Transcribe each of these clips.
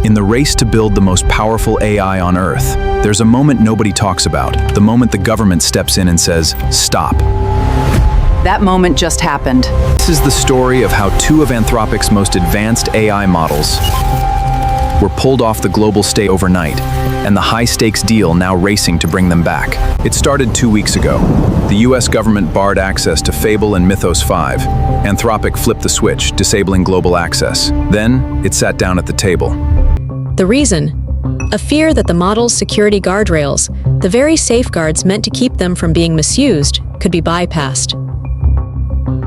In the race to build the most powerful AI on Earth, there's a moment nobody talks about, the moment the government steps in and says, "Stop." That moment just happened. This is the story of how two of Anthropic's most advanced AI models were pulled off the global stage overnight, and the high-stakes deal now racing to bring them back. It started 2 weeks ago. The US government barred access to Fable and Mythos 5. Anthropic flipped the switch, disabling global access. Then, it sat down at the table. The reason? A fear that the model's security guardrails, the very safeguards meant to keep them from being misused, could be bypassed.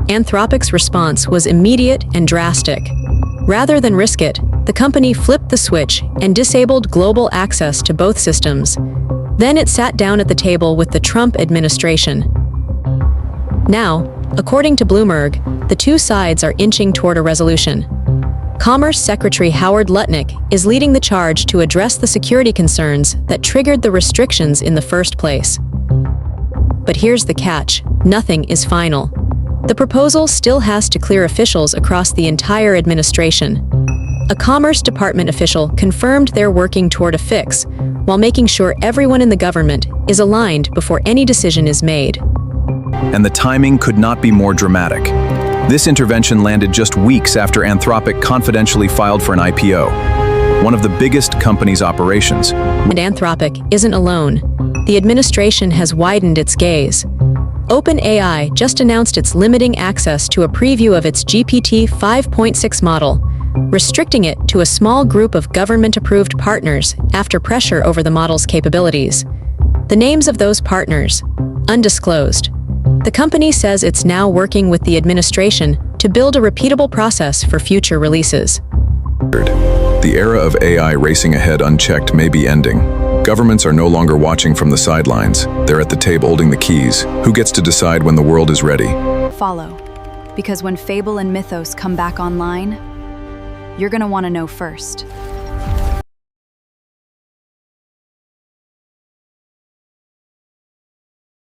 Anthropic's response was immediate and drastic. Rather than risk it, the company flipped the switch and disabled global access to both systems. Then it sat down at the table with the Trump administration. Now, according to Bloomberg, the two sides are inching toward a resolution. Commerce Secretary Howard Lutnick is leading the charge to address the security concerns that triggered the restrictions in the first place. But here's the catch: nothing is final. The proposal still has to clear officials across the entire administration. A Commerce Department official confirmed they're working toward a fix, while making sure everyone in the government is aligned before any decision is made. And the timing could not be more dramatic. This intervention landed just weeks after Anthropic confidentially filed for an IPO, one of the biggest company's operations. And Anthropic isn't alone. The administration has widened its gaze. OpenAI just announced it's limiting access to a preview of its GPT 5.6 model, restricting it to a small group of government-approved partners after pressure over the model's capabilities. The names of those partners, undisclosed. The company says it's now working with the administration to build a repeatable process for future releases. The era of AI racing ahead unchecked may be ending. Governments are no longer watching from the sidelines. They're at the table holding the keys. Who gets to decide when the world is ready? Follow, because when Fable and Mythos come back online, you're gonna want to know first.